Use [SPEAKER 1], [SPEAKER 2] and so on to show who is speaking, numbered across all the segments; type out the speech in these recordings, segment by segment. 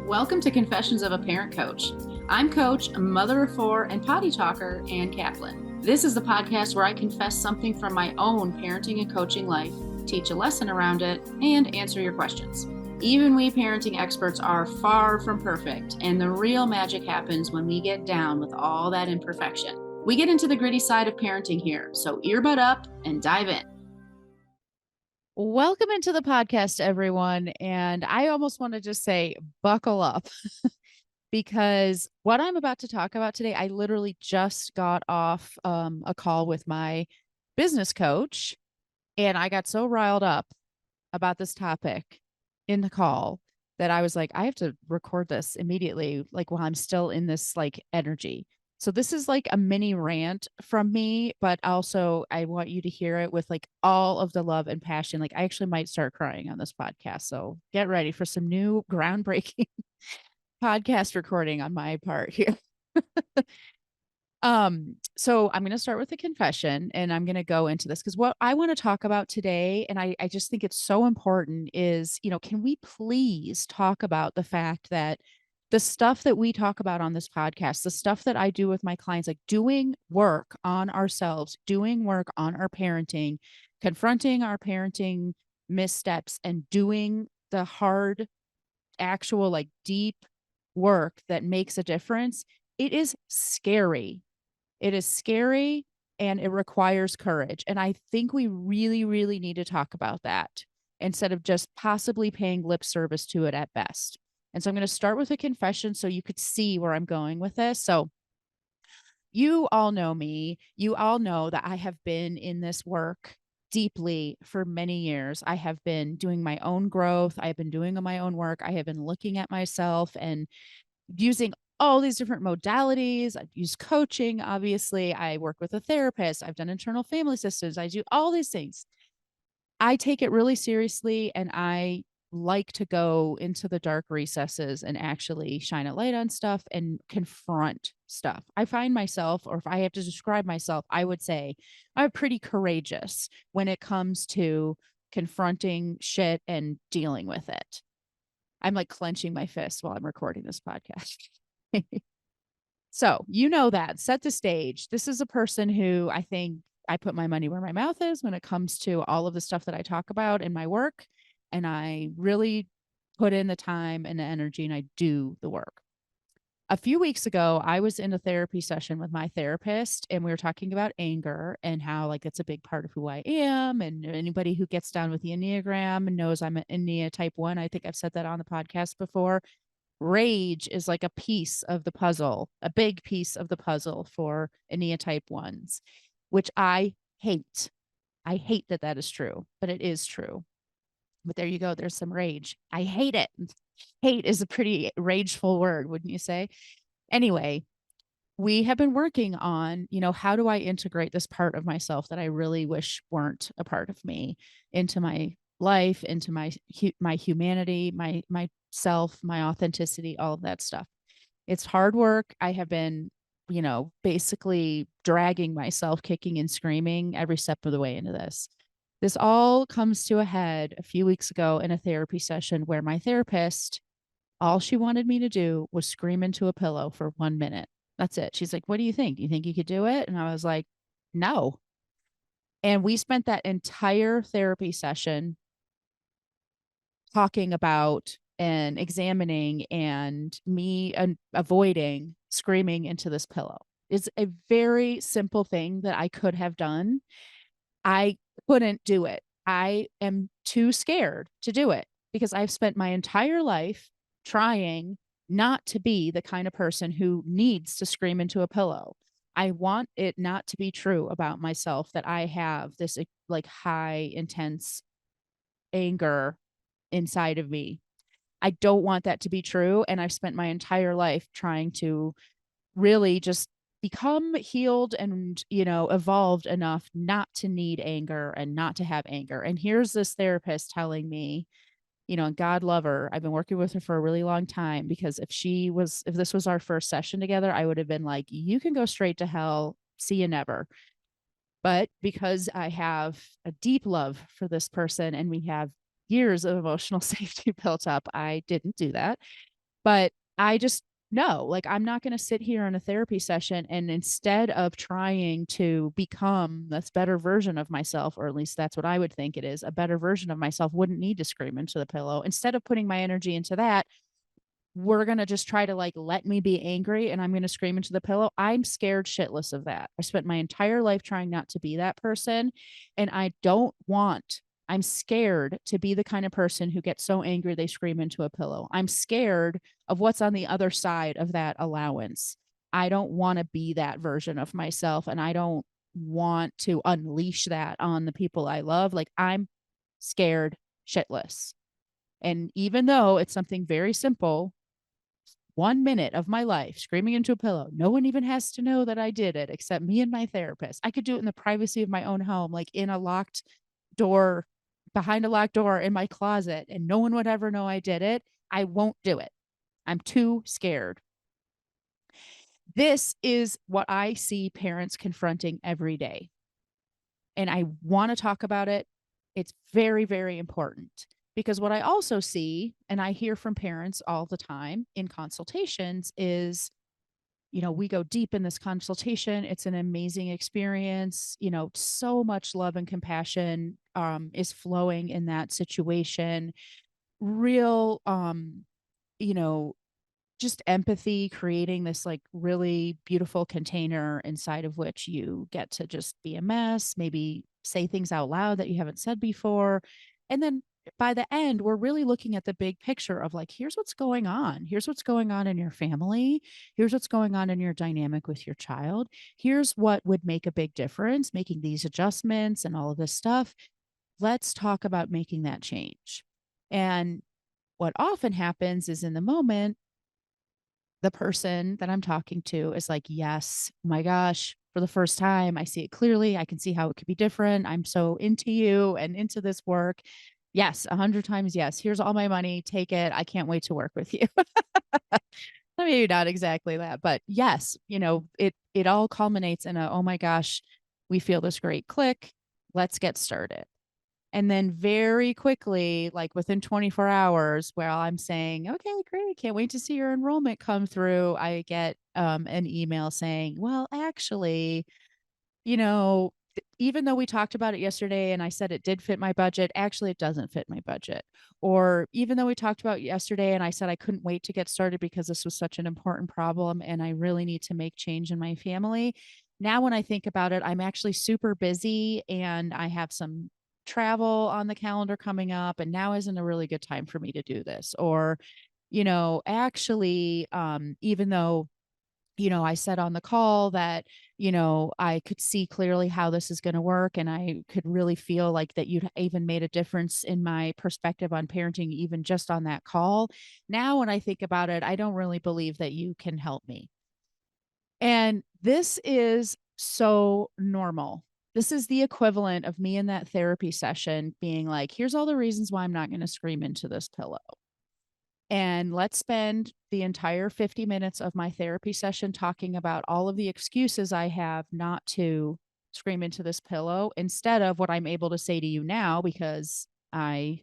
[SPEAKER 1] Welcome to Confessions of a Parent Coach. I'm Coach, a mother of four, and potty talker, Ann Kaplan. This is the podcast where I confess something from my own parenting and coaching life, teach a lesson around it, and answer your questions. Even we parenting experts are far from perfect, and the real magic happens when we get down with all that imperfection. We get into the gritty side of parenting here, so earbud up and dive in.
[SPEAKER 2] Welcome into the podcast, everyone. And I almost want to just say, buckle up, because what I'm about to talk about today, I literally just got off a call with my business coach, and I got so riled up about this topic in the call that I was like, I have to record this immediately, like while I'm still in this like energy. So this is like a mini rant from me, but also I want you to hear it with like all of the love and passion. Like I actually might start crying on this podcast. So get ready for some new groundbreaking podcast recording on my part here. So I'm going to start with a confession and I'm going to go into this because what I want to talk about today, and I just think it's so important is, can we please talk about the fact that the stuff that we talk about on this podcast, the stuff that I do with my clients, like doing work on ourselves, doing work on our parenting, confronting our parenting missteps and doing the hard, actual, like deep work that makes a difference. It is scary. It is scary and it requires courage. And I think we really, really need to talk about that instead of just possibly paying lip service to it at best. And so I'm going to start with a confession so you could see where I'm going with this. So you all know me. You all know that I have been in this work deeply for many years. I have been doing my own growth. I have been doing my own work. I have been looking at myself and using all these different modalities. I've used coaching, obviously. I work with a therapist. I've done internal family systems. I do all these things. I take it really seriously and I like to go into the dark recesses and actually shine a light on stuff and confront stuff. I find myself, or if I have to describe myself, I would say I'm pretty courageous when it comes to confronting shit and dealing with it. I'm like clenching my fists while I'm recording this podcast. So, you know that. Set the stage. This is a person who I think I put my money where my mouth is when it comes to all of the stuff that I talk about in my work. And I really put in the time and the energy and I do the work. A few weeks ago, I was in a therapy session with my therapist, and we were talking about anger and how, like, it's a big part of who I am. And anybody who gets down with the Enneagram knows I'm an Ennea type 1. I think I've said that on the podcast before. Rage is like a piece of the puzzle, a big piece of the puzzle for Ennea type 1s, which I hate. I hate that that is true, but it is true. But there you go. There's some rage. I hate it. Hate is a pretty rageful word, wouldn't you say? Anyway, we have been working on, how do I integrate this part of myself that I really wish weren't a part of me into my life, into my humanity, my self, my authenticity, all of that stuff. It's hard work. I have been, basically dragging myself kicking and screaming every step of the way into this. This all comes to a head a few weeks ago in a therapy session where my therapist, all she wanted me to do was scream into a pillow for 1 minute. That's it. She's like, what do you think? Do you think you could do it? And I was like, no. And we spent that entire therapy session talking about and examining and me avoiding screaming into this pillow. It's a very simple thing that I could have done. I couldn't do it. I am too scared to do it because I've spent my entire life trying not to be the kind of person who needs to scream into a pillow. I want it not to be true about myself that I have this like high, intense anger inside of me. I don't want that to be true. And I've spent my entire life trying to really just become healed and, evolved enough not to need anger and not to have anger. And here's this therapist telling me, and God love her. I've been working with her for a really long time because if this was our first session together, I would have been like, you can go straight to hell. See you never. But because I have a deep love for this person and we have years of emotional safety built up, I didn't do that. But I just no, like, I'm not gonna sit here in a therapy session and instead of trying to become this better version of myself, or at least that's what I would think it is, a better version of myself wouldn't need to scream into the pillow. Instead of putting my energy into that, we're gonna just try to, like, let me be angry and I'm gonna scream into the pillow. I'm scared shitless of that. I spent my entire life trying not to be that person, and I'm scared to be the kind of person who gets so angry they scream into a pillow. I'm scared of what's on the other side of that allowance. I don't wanna be that version of myself, and I don't want to unleash that on the people I love. Like, I'm scared shitless. And even though it's something very simple, 1 minute of my life screaming into a pillow. No one even has to know that I did it except me and my therapist. I could do it in the privacy of my own home, like in a locked door, behind a locked door in my closet, and no one would ever know I did it. I won't do it. I'm too scared. This is what I see parents confronting every day. And I want to talk about it. It's very, very important because what I also see, and I hear from parents all the time in consultations, is we go deep in this consultation. It's an amazing experience. So much love and compassion is flowing in that situation. Real, you know, just empathy, creating this like really beautiful container inside of which you get to just be a mess, maybe say things out loud that you haven't said before. And then by the end, we're really looking at the big picture of like, here's what's going on. Here's what's going on in your family. Here's what's going on in your dynamic with your child. Here's what would make a big difference, making these adjustments and all of this stuff. Let's talk about making that change. And what often happens is in the moment, the person that I'm talking to is like, "Yes, oh my gosh, for the first time, I see it clearly. I can see how it could be different. I'm so into you and into this work. Yes, 100 times yes. Here's all my money. Take it. I can't wait to work with you." Maybe not exactly that, but yes, it all culminates in a, "Oh my gosh, we feel this great click. Let's get started." And then very quickly, like within 24 hours, while I'm saying, "Okay, great, can't wait to see your enrollment come through," I get an email saying, "Well, actually, even though we talked about it yesterday and I said it did fit my budget, actually it doesn't fit my budget." Or even though we talked about it yesterday and I said I couldn't wait to get started because this was such an important problem and I really need to make change in my family. Now, when I think about it, I'm actually super busy and I have some travel on the calendar coming up, and now isn't a really good time for me to do this. Or, actually, even though I said on the call that, I could see clearly how this is going to work. And I could really feel like that you'd even made a difference in my perspective on parenting, even just on that call. Now, when I think about it, I don't really believe that you can help me. And this is so normal. This is the equivalent of me in that therapy session being like, here's all the reasons why I'm not going to scream into this pillow. And let's spend the entire 50 minutes of my therapy session talking about all of the excuses I have not to scream into this pillow instead of what I'm able to say to you now, because I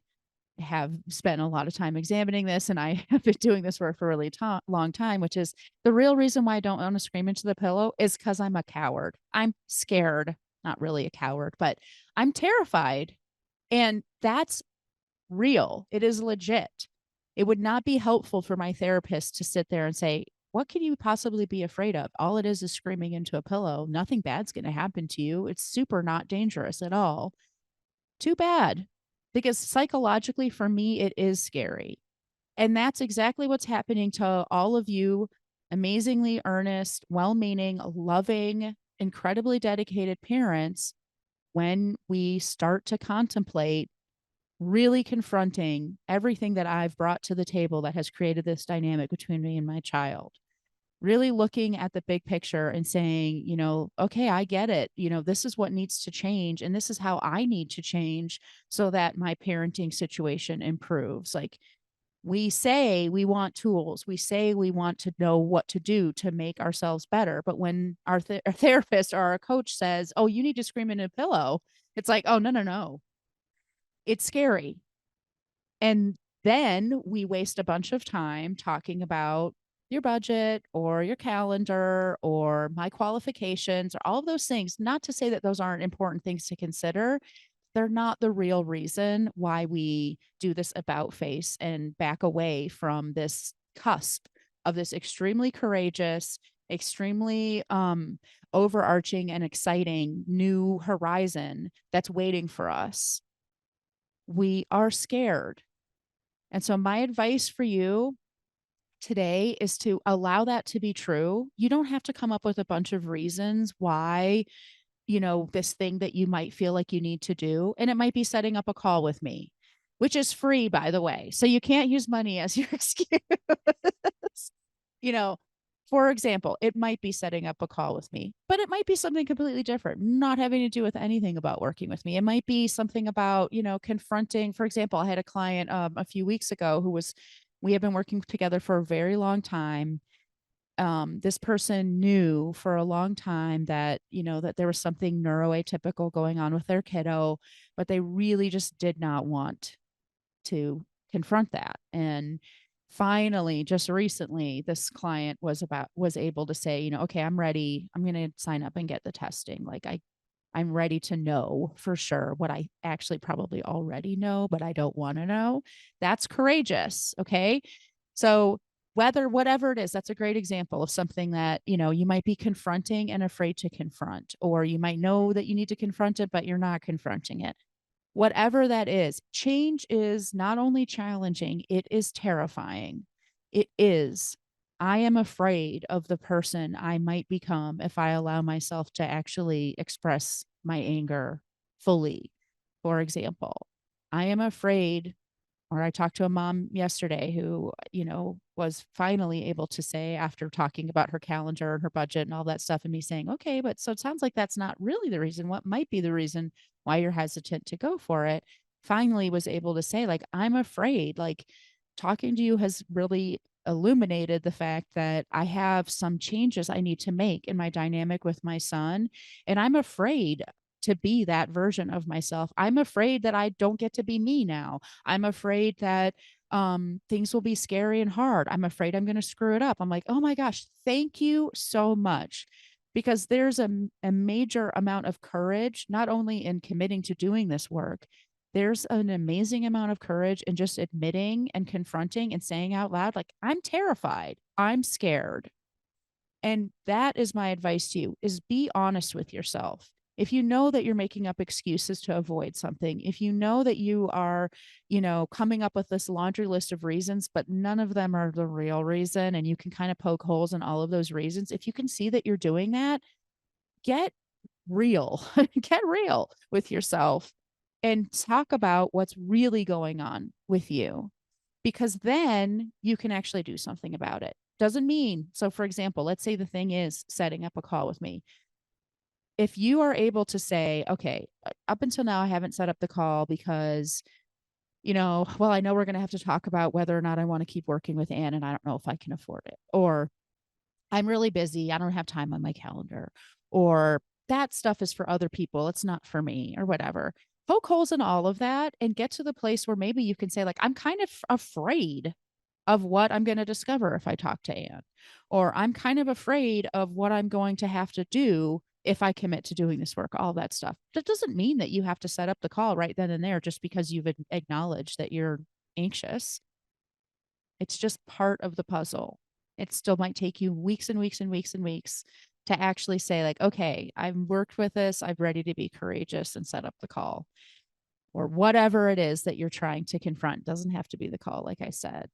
[SPEAKER 2] have spent a lot of time examining this and I have been doing this work for a really long time, which is the real reason why I don't want to scream into the pillow is because I'm a coward. I'm scared, not really a coward, but I'm terrified. And that's real. It is legit. It would not be helpful for my therapist to sit there and say, "What can you possibly be afraid of? All it is screaming into a pillow. Nothing bad's going to happen to you. It's super not dangerous at all." Too bad. Because psychologically, for me, it is scary. And that's exactly what's happening to all of you amazingly earnest, well meaning, loving, incredibly dedicated parents when we start to contemplate really confronting everything that I've brought to the table that has created this dynamic between me and my child. Really looking at the big picture and saying, okay, I get it. This is what needs to change. And this is how I need to change so that my parenting situation improves. Like, we say we want tools, we say we want to know what to do to make ourselves better. But when our therapist or our coach says, "Oh, you need to scream in a pillow," it's like, oh, no, no, no. It's scary. And Then we waste a bunch of time talking about your budget or your calendar or my qualifications or all of those things. Not to say that those aren't important things to consider. They're not the real reason why we do this about face and back away from this cusp of this extremely courageous, extremely overarching and exciting new horizon that's waiting for us. We are scared. And so, my advice for you today is to allow that to be true. You don't have to come up with a bunch of reasons why, this thing that you might feel like you need to do. And it might be setting up a call with me, which is free, by the way. So you can't use money as your excuse. you know, for example, it might be setting up a call with me, but it might be something completely different, not having to do with anything about working with me. It might be something about, confronting. For example, I had a client a few weeks ago we have been working together for a very long time. This person knew for a long time that, that there was something neuroatypical going on with their kiddo, but they really just did not want to confront that. And finally, just recently, this client was able to say, okay, I'm ready. I'm going to sign up and get the testing. Like I'm ready to know for sure what I actually probably already know, but I don't want to know. That's courageous. Okay. So whatever it is, that's a great example of something that, you might be confronting and afraid to confront, or you might know that you need to confront it, but you're not confronting it. Whatever that is, change is not only challenging, it is terrifying. It is. I am afraid of the person I might become if I allow myself to actually express my anger fully. For example, I am afraid, or I talked to a mom yesterday who, was finally able to say, after talking about her calendar and her budget and all that stuff, and me saying, okay, but so it sounds like that's not really the reason. What might be the reason why you're hesitant to go for it? Finally was able to say, like, I'm afraid, like, talking to you has really illuminated the fact that I have some changes I need to make in my dynamic with my son. And I'm afraid to be that version of myself. I'm afraid that I don't get to be me now. I'm afraid that things will be scary and hard. I'm afraid I'm going to screw it up. I'm like, oh my gosh, thank you so much. Because there's a major amount of courage, not only in committing to doing this work, there's an amazing amount of courage in just admitting and confronting and saying out loud, like, I'm terrified, I'm scared. And that is my advice to you, is be honest with yourself. If you know that you're making up excuses to avoid something, if you know that you are, coming up with this laundry list of reasons, but none of them are the real reason, and you can kind of poke holes in all of those reasons, if you can see that you're doing that, get real, get real with yourself and talk about what's really going on with you, because then you can actually do something about it. Doesn't mean, so for example, let's say the thing is setting up a call with me. If you are able to say, okay, up until now, I haven't set up the call because, well, I know we're going to have to talk about whether or not I want to keep working with Anne, and I don't know if I can afford it. Or I'm really busy. I don't have time on my calendar. Or that stuff is for other people. It's not for me, or whatever. Poke holes in all of that and get to the place where maybe you can say, like, I'm kind of afraid of what I'm going to discover if I talk to Anne, or I'm kind of afraid of what I'm going to have to do if I commit to doing this work, all that stuff. That doesn't mean that you have to set up the call right then and there just because you've acknowledged that you're anxious. It's just part of the puzzle. It still might take you weeks and weeks and weeks and weeks to actually say, like, okay, I've worked with this. I'm ready to be courageous and set up the call, or whatever it is that you're trying to confront. It doesn't have to be the call, like I said.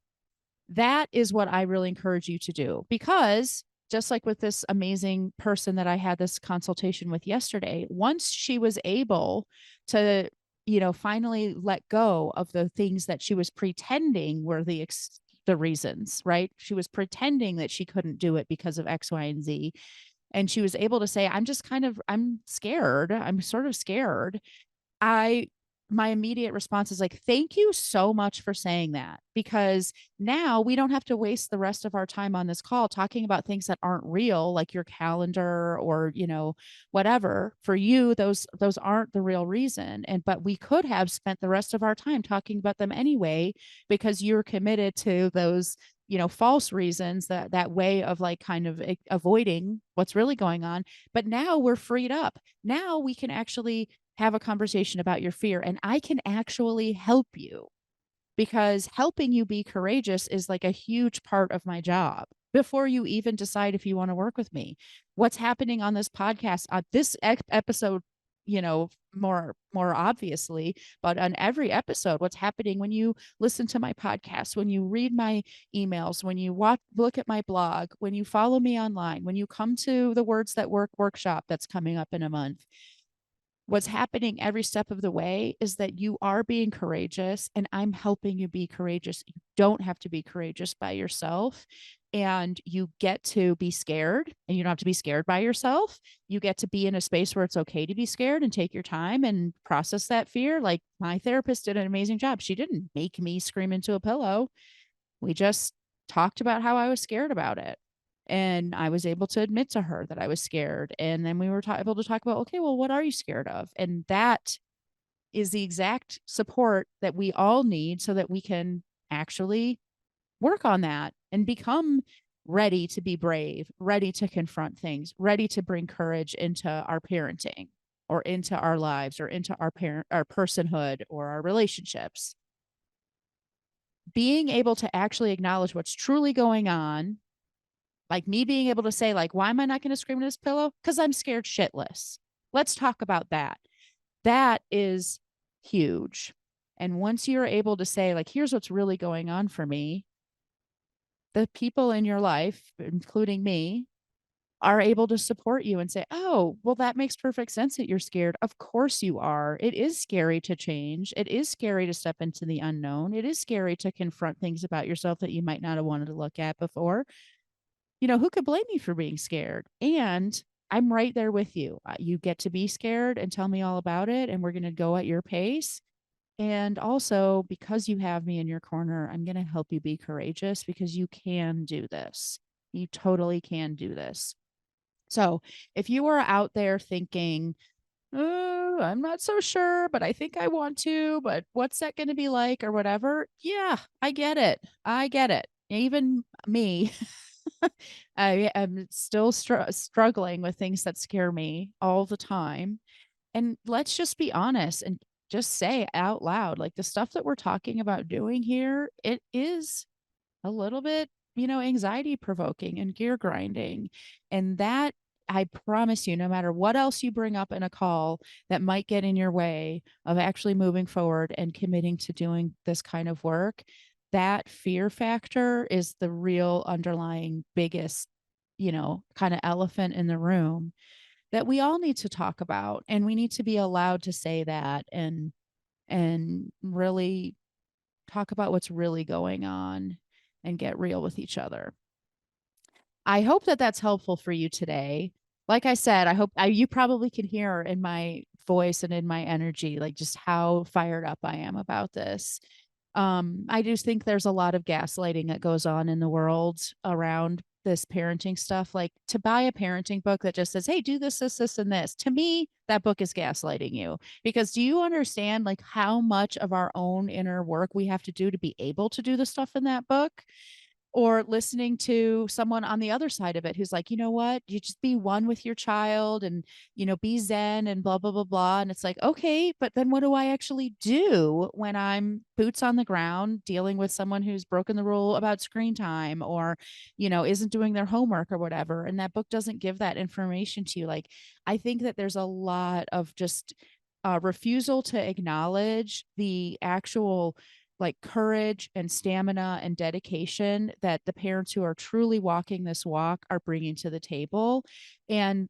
[SPEAKER 2] That is what I really encourage you to do, because just like with this amazing person that I had this consultation with yesterday, once she was able to, finally let go of the things that she was pretending were the reasons, right? She was pretending that she couldn't do it because of X, Y, and Z. And she was able to say, I'm scared. I'm sort of scared. I my immediate response is like, thank you so much for saying that, because now we don't have to waste the rest of our time on this call talking about things that aren't real, like your calendar or, whatever. For you, those aren't the real reason. But we could have spent the rest of our time talking about them anyway, because you're committed to those, false reasons, that way of like kind of avoiding what's really going on. But now we're freed up. Now we can actually have a conversation about your fear, and I can actually help you, because helping you be courageous is like a huge part of my job. Before you even decide if you want to work with me, what's happening on this podcast, on this episode, more obviously, but on every episode, what's happening when you listen to my podcast, when you read my emails, when you look at my blog, when you follow me online, when you come to the Words That Work workshop that's coming up in a month. What's happening every step of the way is that you are being courageous, and I'm helping you be courageous. You don't have to be courageous by yourself, and you get to be scared, and you don't have to be scared by yourself. You get to be in a space where it's okay to be scared and take your time and process that fear. Like, my therapist did an amazing job. She didn't make me scream into a pillow. We just talked about how I was scared about it. And I was able to admit to her that I was scared. And then we were able to talk about, okay, well, what are you scared of? And that is the exact support that we all need, so that we can actually work on that and become ready to be brave, ready to confront things, ready to bring courage into our parenting, or into our lives, or into our personhood, or our relationships. Being able to actually acknowledge what's truly going on, like me being able to say, like, why am I not going to scream in this pillow? Because I'm scared shitless. Let's talk about that. That is huge. And once you're able to say, like, here's what's really going on for me, the people in your life, including me, are able to support you and say, oh, well, that makes perfect sense that you're scared. Of course you are. It is scary to change. It is scary to step into the unknown. It is scary to confront things about yourself that you might not have wanted to look at before. Who could blame you for being scared? And I'm right there with you. You get to be scared and tell me all about it, and we're going to go at your pace. And also, because you have me in your corner, I'm going to help you be courageous, because you can do this. You totally can do this. So if you are out there thinking, oh, I'm not so sure, but I think I want to, but what's that going to be like, or whatever? Yeah, I get it. I get it. Even me, I am still struggling with things that scare me all the time. And let's just be honest and just say out loud, like, the stuff that we're talking about doing here, it is a little bit, anxiety provoking and gear grinding. And that, I promise you, no matter what else you bring up in a call that might get in your way of actually moving forward and committing to doing this kind of work, that fear factor is the real underlying biggest, kind of elephant in the room that we all need to talk about. And we need to be allowed to say that, and really talk about what's really going on and get real with each other. I hope that that's helpful for you today. Like I said, I hope you probably can hear in my voice and in my energy, like, just how fired up I am about this. I just think there's a lot of gaslighting that goes on in the world around this parenting stuff. Like, to buy a parenting book that just says, hey, do this, this, this, and this. To me, that book is gaslighting you, because do you understand, like, how much of our own inner work we have to do to be able to do the stuff in that book? Or listening to someone on the other side of it who's like, you know what, you just be one with your child, and, be zen and blah, blah, blah, blah. And it's like, okay, but then what do I actually do when I'm boots on the ground dealing with someone who's broken the rule about screen time, or, isn't doing their homework or whatever? And that book doesn't give that information to you. Like, I think that there's a lot of just refusal to acknowledge the actual, like, courage and stamina and dedication that the parents who are truly walking this walk are bringing to the table, and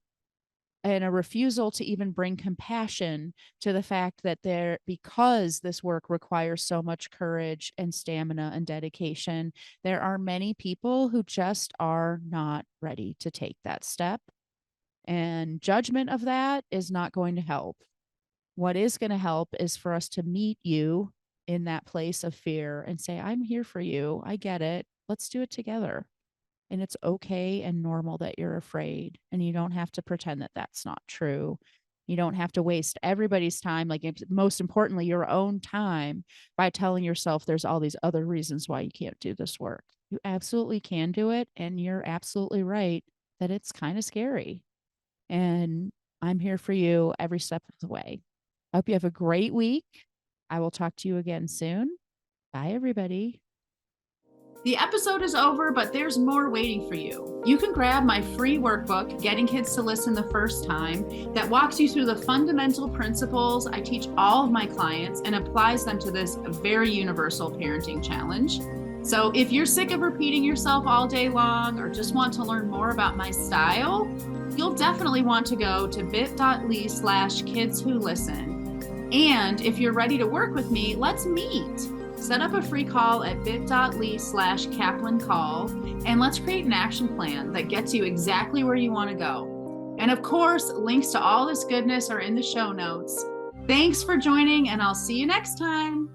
[SPEAKER 2] a refusal to even bring compassion to the fact that because this work requires so much courage and stamina and dedication, there are many people who just are not ready to take that step, and judgment of that is not going to help. What is going to help is for us to meet you in that place of fear and say, I'm here for you. I get it. Let's do it together. And it's okay and normal that you're afraid. And you don't have to pretend that that's not true. You don't have to waste everybody's time, like most importantly, your own time by telling yourself there's all these other reasons why you can't do this work. You absolutely can do it. And you're absolutely right that it's kind of scary. And I'm here for you every step of the way. I hope you have a great week. I will talk to you again soon. Bye, everybody.
[SPEAKER 1] The episode is over, but there's more waiting for you. You can grab my free workbook, Getting Kids to Listen the First Time, that walks you through the fundamental principles I teach all of my clients and applies them to this very universal parenting challenge. So if you're sick of repeating yourself all day long or just want to learn more about my style, you'll definitely want to go to bit.ly/kidswholisten. And if you're ready to work with me, let's meet. Set up a free call at bit.ly/Kaplan call, and let's create an action plan that gets you exactly where you want to go. And of course, links to all this goodness are in the show notes. Thanks for joining, and I'll see you next time.